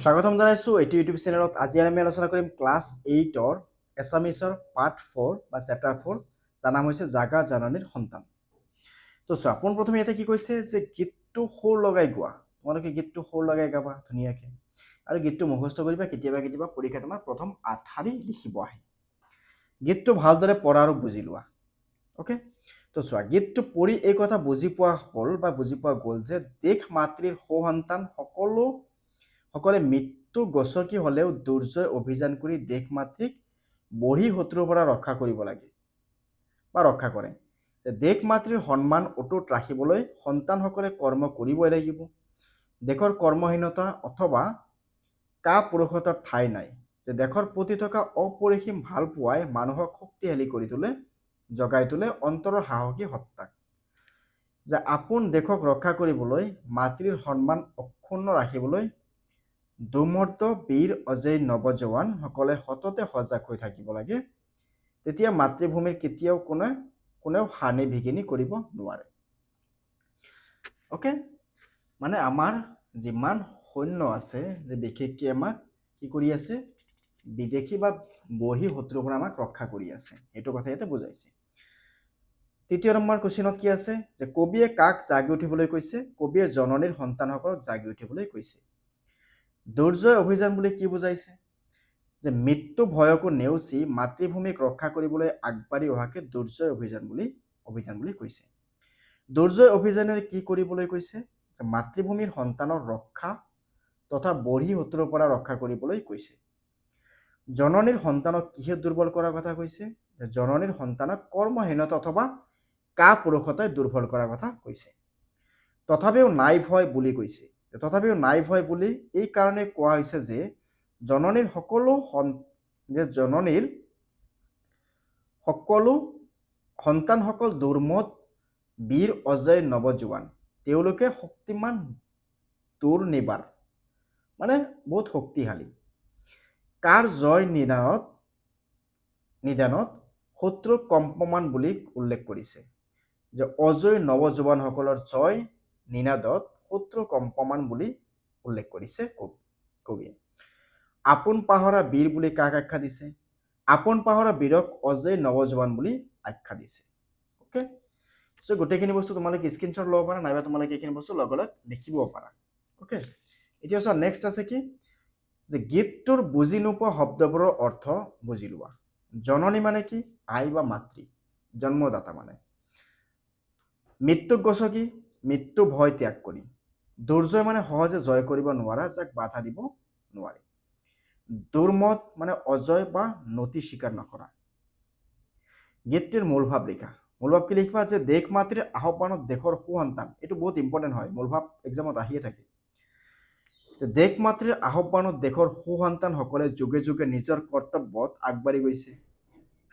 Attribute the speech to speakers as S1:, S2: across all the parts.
S1: স্বাগতম জনাইছোঁ এইটো ইউটিউব চেনেলত। আজি আমি আলোচনা কৰিম ক্লাছ 8ৰ এছামিছৰ পাৰ্ট 4 বা চেপ্টাৰ 4, যাৰ নাম হৈছে জাগা জননীৰ সন্তান। তো চোৱা, পোনপ্ৰথমে ইয়াতে কি কৈছে যে গীতটো সুৰ লগাই গোৱা। তোমালোকে গীতটো সুৰ লগাই গাবা ধুনীয়াকৈ, আৰু গীতটো মুখস্থ কৰিবা। কেতিয়াবা কেতিয়াবা পৰীক্ষা তোমাৰ প্ৰথম আঠাৰি লিখিব আহে। গীতটো ভালদৰে পঢ়া আৰু বুজি লোৱা। অ'কে, তো চোৱা, গীতটো পঢ়ি এই কথা বুজি পোৱা হ'ল বা বুজি পোৱা গ'ল যে দেশ মাতৃৰ সুসন্তান সকলে মৃত্যু গছকি হ'লেও দুৰ্জয় অভিযান কৰি দেশ মাতৃক বঢ়ি শত্ৰুৰ পৰা ৰক্ষা কৰিব লাগে বা ৰক্ষা কৰে। দেশ মাতৃৰ সন্মান অটুট ৰাখিবলৈ সন্তানসকলে কৰ্ম কৰিবই লাগিব। দেশৰ কৰ্মহীনতা অথবা কাপুৰুষতাৰ ঠাই নাই। যে দেশৰ প্ৰতি থকা অপৰিসীম ভাল পোৱাই মানুহক শক্তিশালী কৰি তোলে, জগাই তোলে অন্তৰৰ সাহসী সত্তাক। যে আপোন দেশক ৰক্ষা কৰিবলৈ, মাতৃৰ সন্মান অক্ষুণ্ণ ৰাখিবলৈ দুৰ্মৰ্ত বীৰ অজয় নৱজোৱানসকলে সততে সজাগ হৈ থাকিব লাগে। তেতিয়া মাতৃভূমিৰ কেতিয়াও কোনেও হানি বিঘিনি কৰিব নোৱাৰে। অ'কে, মানে আমাৰ যিমান সৈন্য আছে, যে বিশেষকৈ আমাক কি কৰি আছে, বিদেশী বা বঢ়ি শত্ৰুৰ পৰা আমাক ৰক্ষা কৰি আছে, সেইটো কথা ইয়াতে বুজাইছে। তৃতীয় নম্বৰ কুৱেশ্যনত কি আছে, যে কবিয়ে কাক জাগি উঠিবলৈ কৈছে? কবিয়ে জননীৰ সন্তানসকলক জাগি উঠিবলৈ কৈছে। দুৰ্জয় অভিযান বুলি কি বুজাইছে? যে মৃত্যু ভয়কো নেওচি মাতৃভূমিক ৰক্ষা কৰিবলৈ আগবাঢ়ি অহাকে দুৰ্জয় অভিযান বুলি কৈছে। দুৰ্জয় অভিযানেৰে কি কৰিবলৈ কৈছে? যে মাতৃভূমিৰ সন্তানৰ ৰক্ষা তথা বঢ়ি শত্ৰুৰ পৰা ৰক্ষা কৰিবলৈ কৈছে। জননীৰ সন্তানক কিহে দুৰ্বল কৰাৰ কথা কৈছে? যে জননীৰ সন্তানক কৰ্মহীনতা অথবা কাপুৰুষতাই দুৰ্বল কৰাৰ কথা কৈছে। তথাপিও নাই ভয় বুলি কৈছে। তথাপিও নাই ভয় বুলি এই কাৰণে কোৱা হৈছে যে জননীৰ সকলো সন্তানসকল দুৰ্মত বীৰ অজয় নৱজোৱান। তেওঁলোকে শক্তিমান দুৰ্নিবাৰ, মানে বহুত শক্তিশালী। কাৰ জয় নিদানত শত্ৰুক কম্পমান বুলি উল্লেখ কৰিছে। যে অজয় নৱজোৱানসকলৰ জয় নিনাদত শত্ৰু কম্পমান বুলি উল্লেখ কৰিছে কবিয়ে। আপোন পাহৰা বীৰ বুলি কাক আখ্যা দিছে? আপোন পাহৰা বীৰক অজয় নৱজোৱান বুলি আখ্যা দিছে। অ'কে, চ' গোটেইখিনি বস্তু তোমালোকে স্ক্ৰীনশ্বট ল'ব পাৰা, নাইবা তোমালোকে এইখিনি বস্তু লগে লগে লিখিব পাৰা। অ'কে, এতিয়া চোৱা, নেক্সট আছে কি, যে গীতটোৰ বুজি নোপোৱা শব্দবোৰৰ অৰ্থ বুজি লোৱা। জননী মানে কি? আই বা মাতৃ, জন্মদাতা মানে। মৃত্যুক গছকি, মৃত্যু ভয় ত্যাগ কৰি। দুৰ্জয় মানে সহজে জয় কৰিব নোৱাৰা, যাক বাধা দিব নোৱাৰে। দুৰ্মত মানে অজয় বা নতি স্বীকাৰ নকৰা। গীতটিৰ মূলভাৱ লিখা। মূলভাৱ কি লিখিবা? যে দেশ মাতৃৰ আহ্বানত দেশৰ সুসন্তান, এইটো বহুত ইম্পৰ্টেণ্ট হয়, মূলভাৱ এক্সামত আহিয়ে থাকে। যে দেশ মাতৃৰ আহ্বানত দেশৰ সুসন্তানসকলে যুগে যুগে নিজৰ কৰ্তব্যত আগবাঢ়ি গৈছে।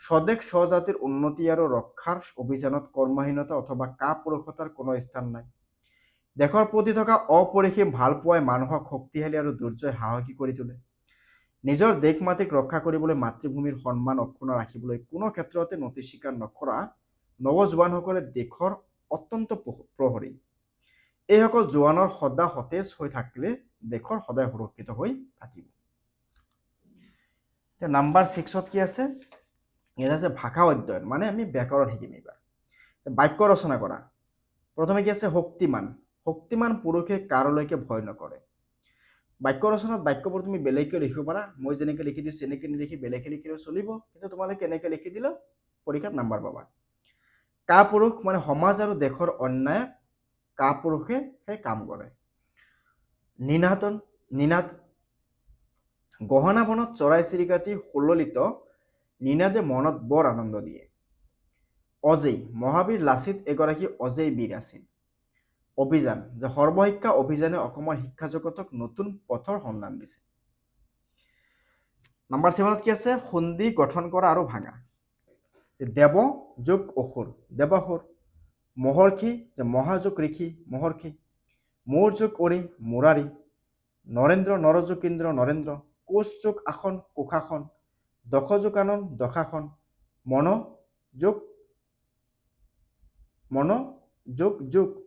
S1: স্বদেশ স্বজাতিৰ উন্নতি আৰু ৰক্ষাৰ অভিযানত কৰ্মহীনতা অথবা কাপুৰুষতাৰ কোনো স্থান নাই। দেশৰ প্ৰতি থকা অপৰিসীম ভাল পোৱাই মানুহক শক্তিশালী আৰু দুৰ্জয় সাহসী কৰি তোলে। নিজৰ দেশ মাতৃক ৰক্ষা কৰিবলৈ, মাতৃভূমিৰ সন্মান অক্ষুণ্ণ ৰাখিবলৈ কোনো ক্ষেত্ৰতে নতি স্বীকাৰ নকৰা নৱজোৱানসকলে দেশৰ অত্যন্ত প্ৰহৰী। এইসকল জোৱানৰ সদা সতেজ হৈ থাকিলে দেশৰ সদায় সুৰক্ষিত হৈ থাকিব। নাম্বাৰ 6ত কি আছে? ইয়াত আছে ভাষা অধ্যয়ন, মানে আমি ব্যাকৰণ শিকিম এইবাৰ। বাক্য ৰচনা কৰা। প্ৰথমে কি আছে? শক্তিমান। শক্তিমান পুৰুষে কাৰোলৈকে ভয় নকৰে। বাক্য ৰচনাত বাক্যবোৰ তুমি বেলেগকৈ লিখিব পাৰা। মই যেনেকৈ লিখি দিছোঁ তেনেকৈ নিলিখি বেলেগকৈ লিখিলেও চলিব, কিন্তু তোমালোকে এনেকৈ লিখি দিলেও পৰীক্ষাত নাম্বাৰ পাবা। কাপুৰুষ মানে সমাজ আৰু দেশৰ অন্যায় কাপুৰুষে সেই কাম কৰে। নিনাদ গহনা বনত চৰাই চিৰিকতি সুললিত নিনাদে মনত বৰ আনন্দ দিয়ে। অজেয় মহাবীৰ লাচিত এগৰাকী অজেয় বীৰ আছিল। অভিযান যে সৰ্বশিক্ষা অভিযানে অসমৰ শিক্ষা জগতক নতুন পথৰ সন্ধান দিছে। নাম্বাৰ 7ত কি আছে? সন্ধি গঠন কৰা আৰু ভাঙা। দেৱ যোগ অসুৰ, দেৱাসুৰ। মহৰ্ষি যে মহাযোগ ঋষি, মহৰ্ষি। মোৰ যোগ অৰি, মুৰাৰী। নৰেন্দ্ৰ নৰযোগ ইন্দ্ৰ, নৰেন্দ্ৰ। কোচ যোগ আসন, কোষাসন। দশযোগ আনন, দশাসন। মনোযোগ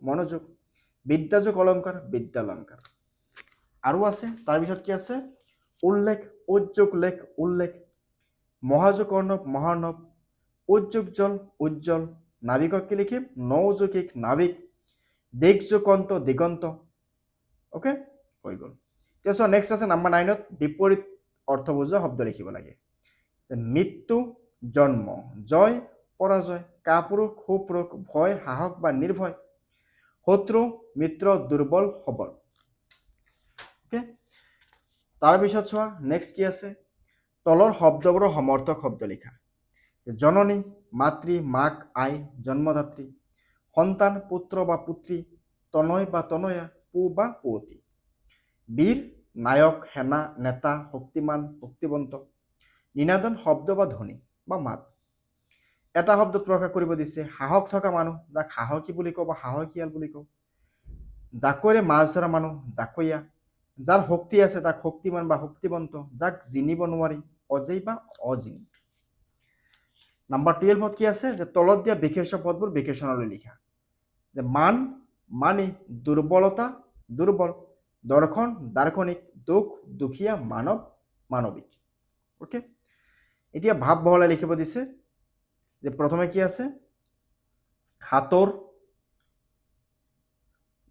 S1: মনোযোগ, বিদ্যাযোগ অলংকাৰ, বিদ্যালংকাৰ। আৰু আছে তাৰপিছত কি আছে উল্লেখ উদ্যোগ লেখ উল্লেখ মহাযোগ অৰ্ণৱ মহাৰ্ণৱ উদ্যোগ জল উজ্জ্বল নাবিকক কি লিখিম নৌযোগিক নাবিক দিগযোগন্ত দিগন্ত ওকে হৈ গ'ল এতিয়া চোৱা নেক্সট আছে নাম্বাৰ 9ত বিপৰীত অৰ্থ বুজোৱা শব্দ লিখিব লাগে মৃত্যু জন্ম জয় পৰাজয় কাপুৰুষ সুপুৰুষ ভয় সাহস বা নিৰ্ভয় শত্ৰু মিত্ৰ দুৰ্বল সবল ওকে তাৰপিছত চোৱা নেক্সট কি আছে তলৰ শব্দবোৰৰ সমৰ্থক শব্দ লিখা জননী মাতৃ মাক আই জন্মদাত্ৰী সন্তান পুত্ৰ বা পুত্ৰী তনয় বা তনয়া পু বা পুৱতী বীৰ নায়ক সেনা নেতা শক্তিমান শক্তিবন্ত নিনাদন শব্দ বা ধ্বনি বা মাত এটা শব্দত প্ৰকাশ কৰিব দিছে সাহস থকা মানুহ যাক সাহসী বুলি কওঁ বা সাহসীয়াল বুলি কওঁ জাকৈৰে মাছ ধৰা মানুহ জাকৈয়া যাৰ শক্তি আছে তাক শক্তিমান বা শক্তিবন্ত যাক জিনিব নোৱাৰি অজেয় বা অজিনি নাম্বাৰ 12ত কি আছে যে তলত দিয়া বিশেষ পদবোৰ বিশেষণলৈ লিখা যে মান মানি দুৰ্বলতা দুৰ্বল দৰ্শন দাৰ্শনিক দুখ দুখীয়া মানৱ মানৱিক ওকে এতিয়া ভাৱ বহলাই লিখিব দিছে যে প্ৰথমে কি আছে হাতৰ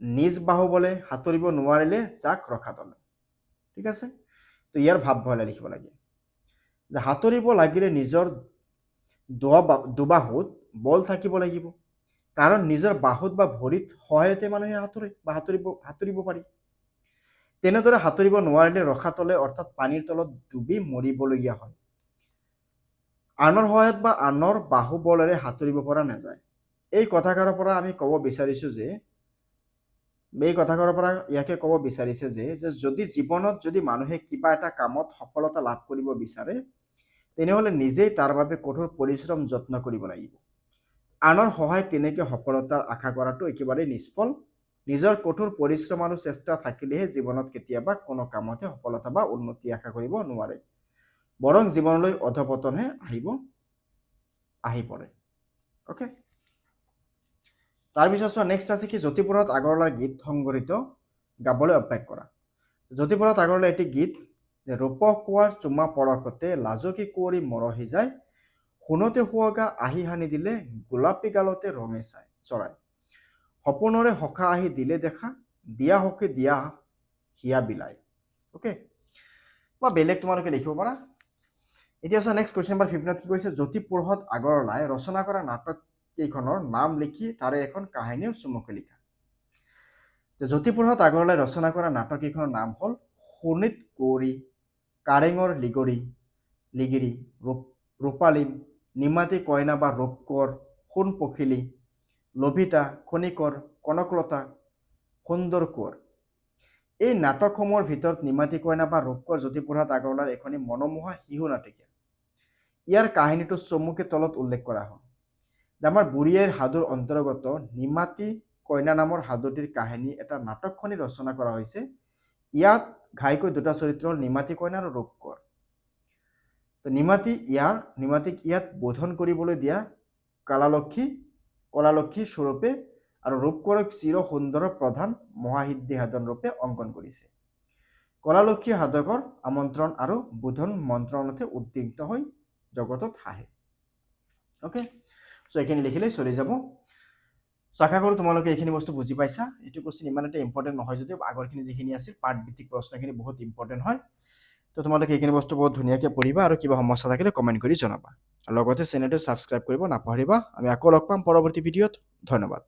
S1: নিজ বাহুবলে সাঁতুৰিব নোৱাৰিলে যাক ৰখা তলে ঠিক আছে তো ইয়াৰ ভাৱ বহলাই লিখিব লাগে যে সাঁতুৰিব লাগিলে নিজৰ দুবাহুত বল থাকিব লাগিব কাৰণ নিজৰ বাহুত বা ভৰিত সহায়তে মানুহে সাঁতুৰে বা সাঁতুৰিব পাৰি তেনেদৰে সাঁতুৰিব নোৱাৰিলে ৰখা তলে অৰ্থাৎ পানীৰ তলত ডুবি মৰিবলগীয়া হয় আনৰ সহায়ত বা আনৰ বাহুবলেৰে সাঁতুৰিব পৰা নাযায় এই কথাষাৰৰ পৰা আমি ক'ব বিচাৰিছো যে ইয়াকে ক'ব বিচাৰিছে যে যদি জীৱনত যদি মানুহে কিবা এটা কামত সফলতা লাভ কৰিব বিচাৰে তেনেহ'লে নিজেই তাৰ বাবে কঠোৰ পৰিশ্ৰম যত্ন কৰিব লাগিব আনৰ সহায় তেনেকৈ সফলতাৰ আশা কৰাটো একেবাৰে নিষ্ফল নিজৰ কঠোৰ পৰিশ্ৰম আৰু চেষ্টা থাকিলেহে জীৱনত কেতিয়াবা কোনো কামতে সফলতা বা উন্নতি আশা কৰিব নোৱাৰে বৰং জীৱনলৈ অধপতনহে আহি পৰে ওকে তাৰপিছত চোৱা নেক্সট আছে কি জ্যোতিপ্ৰসাদ আগৰৱালাৰ গীত সংগঠিত গাবলৈ অভ্যাস কৰা জ্যোতিপ্ৰসাদ আগৰৱালাৰ এটি গীত ৰূপ কোৱাৰ চুমা পৰশতে লাজকি কুঁৱৰী মৰহি যায় শুনোতে শুৱগা আহি সানি দিলে গোলাপী গালতে ৰঙে চাই চৰাই সপোনৰে সখা আহি দিলে দেখা দিয়া সখী দিয়া হিয়া বিলাই ওকে বা বেলেগ তোমালোকে লিখিব পাৰা এতিয়া চোৱা নেক্সট কুৱেশ্যন নম্বৰ 15ত কি কৈছে জ্যোতিপ্ৰসাদ আগৰৱালাই ৰচনা কৰা নাটক কেইখনৰ নাম লিখি তাৰে এখন কাহিনীও চমুকৈ লিখা যে জ্যোতিপ্ৰসাদ আগৰৱালাই ৰচনা কৰা নাটক কেইখনৰ নাম হ'ল শোণিত কুঁৱৰী কাৰেঙৰ লিগিৰি ৰূপালীম নিমাতী কইনা বা ৰূপকৰ সোণ পখিলী লভিতা খনিকৰ কনকলতা সুন্দৰ কোঁৱৰ এই নাটকসমূহৰ ভিতৰত নিমাতী কইনা বা ৰূপকৰ জ্যোতিপ্ৰসাদ আগৰৱালাৰ এখনি মনোমোহা শিশু নাটকীয়া ইয়াৰ কাহিনীটো চমুকে তলত উল্লেখ কৰা হ'ল যে আমাৰ বুঢ়ী আইৰ সাধুৰ অন্তৰ্গত নিমাতী কইনা নামৰ সাধুটিৰ কাহিনী এটা নাটকখনি ৰচনা কৰা হৈছে ইয়াত ঘাইকৈ দুটা চৰিত্ৰ হ'ল নিমাতী কইনা আৰু ৰূপকৰ তো নিমাতীক ইয়াত বোধন কৰিবলৈ দিয়া কলালক্ষী স্বৰূপে আৰু ৰূপকৰক চিৰ সুন্দৰৰ প্ৰধান মহাসিদ্ধি সাধন ৰূপে অংকন কৰিছে কলালক্ষী সাধকৰ আমন্ত্ৰণ আৰু বোধন মন্ত্ৰণতে উদ্দীপ্ত হৈ জগতত হাঁহে ওকে সো এইখিনি লিখিলে চলি যাব আশা কৰোঁ তোমালোকে এইখিনি বস্তু বুজি পাইছা এইটো কোৱেশ্যন ইমান এটা ইম্পৰ্টেণ্ট নহয় যদিও আগৰখিনি যিখিনি আছিল পাৰ্ট ভিত্তিক প্ৰশ্নখিনি বহুত ইম্পৰ্টেণ্ট হয় তো তোমালোকে এইখিনি বস্তু বহুত ধুনীয়াকৈ পঢ়িবা আৰু কিবা সমস্যা থাকিলে কমেণ্ট কৰি জনাবা লগতে চেনেলটো ছাবস্ক্ৰাইব কৰিব নাপাহৰিবা আমি আকৌ লগ পাম পৰৱৰ্তী ভিডিঅ'ত ধন্যবাদ